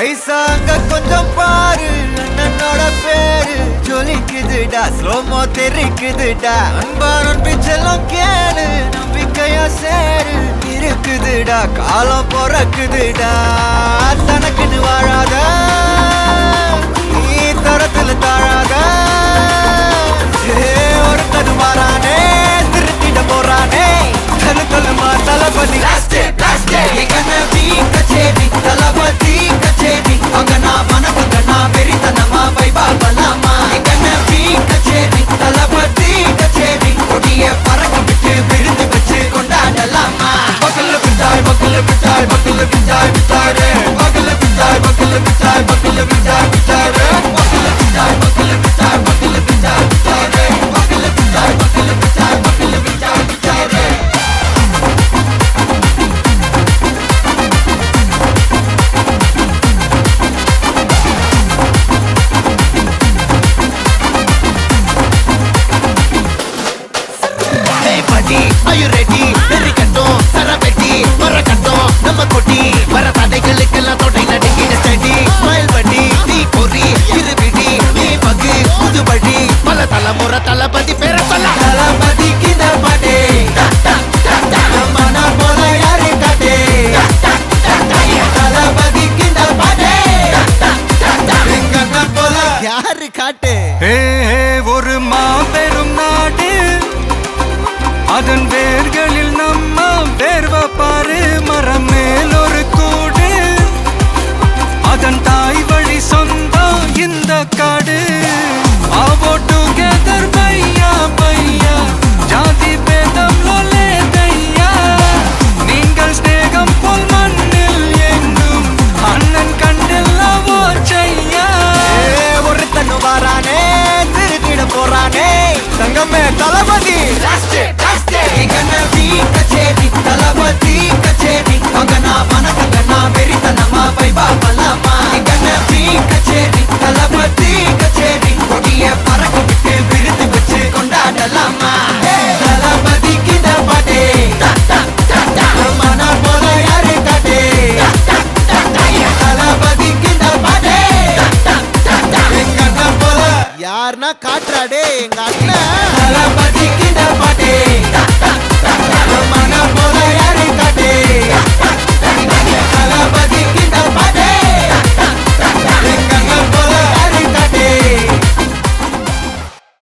ஐசா அங்க கொஞ்சம் பாரு அண்ணனோட பேரு ஜொலிக்குதுடா ஸ்லோமோ தெரிக்குதுடா அன்பான பிச்செல்லாம் கேளு நம்பிக்கையா சேரு இருக்குதுடா காலம் பிறக்குதுடா தனக்குன்னு வாழாத நீ தரத்துல தாழாத ஒரு கது மாறானே திருத்திட போறானே தலுக்கலுமா தளபதி கச்சேரி தளபதி கச்சேரி அங்கனா மனவங்கனா வெறித்தனமா வைபா பலாமா கச்சேரி தளபதி கச்சேரி கொடிய பறக்க விட்டு விருந்து வச்சு கொண்டாடலாமா பக்கல்ல விட்டாய் பக்கல்ல விட்டாய் பக்கல்ல விட்டாய் விட்டாரே பக்கல்ல விட்டாய் பக்கல்ல விட்டாய் பக்கல்ல விட்டாய் விட்டாரே பக்கல்ல விட்டாய் பக்கல்ல விட்டாய் பக்கல்ல விட்டாய் விட்டாரே பக்கல்ல விட்டாய் பக்கல்ல விட்டாய் பக்கல்ல விட்டாய் விட்டாரே Are you ready? Very கட்டும் சரபெட்டி வர கட்டும் நம்ம கொட்டி வர தடைகளுக்கெல்லாம் தொடை நடுங்கிட ஸ்டடி ஸ்மைல் பண்ணி நீ பொறி இருவிடி நீ பகு புதுபடி பல தலைமுறை தளபதி பேர சொல்ல தளபதிக்கு இந்த பாட்டே மனா போல யாரு காட்டே தளபதிக்கு இந்த பாட்டே எங்க போல யாரு காட்டே ஒரு மாபெரும் நாடு அதன் வேர்களில் நம்ம வேர்வ பாரு மரம் மேல் ஒரு கூடு அதன் தாய் வழி சொந்தம் இந்த காடு ஆவோ டுகெதர் பையா பையா ஜாதி பேதம் லோலே தையா நீங்கள் ஸ்நேகம் போல் மண்ணில் எங்கும் அண்ணன் கண்டெல்லவோ செய்யா ஒரு தன்னு வாரானே திருத்திட போறானே தங்கமே தளபதி கச்சேரி தளபதி கச்சேரி அங்கனா மனகங்கனா வெறித்தனமா வைபா பலாமா கச்சேரி தளபதி கச்சேரி கொடிய பறக்க விட்டு விருந்து வச்சு கொண்டாடலாமா தளபதிக்கு இந்த பாட்டே மனா போல யாரு காட்டே தளபதிக்கு இந்த பாட்டே எங்க போல யாருன்னா காட்டு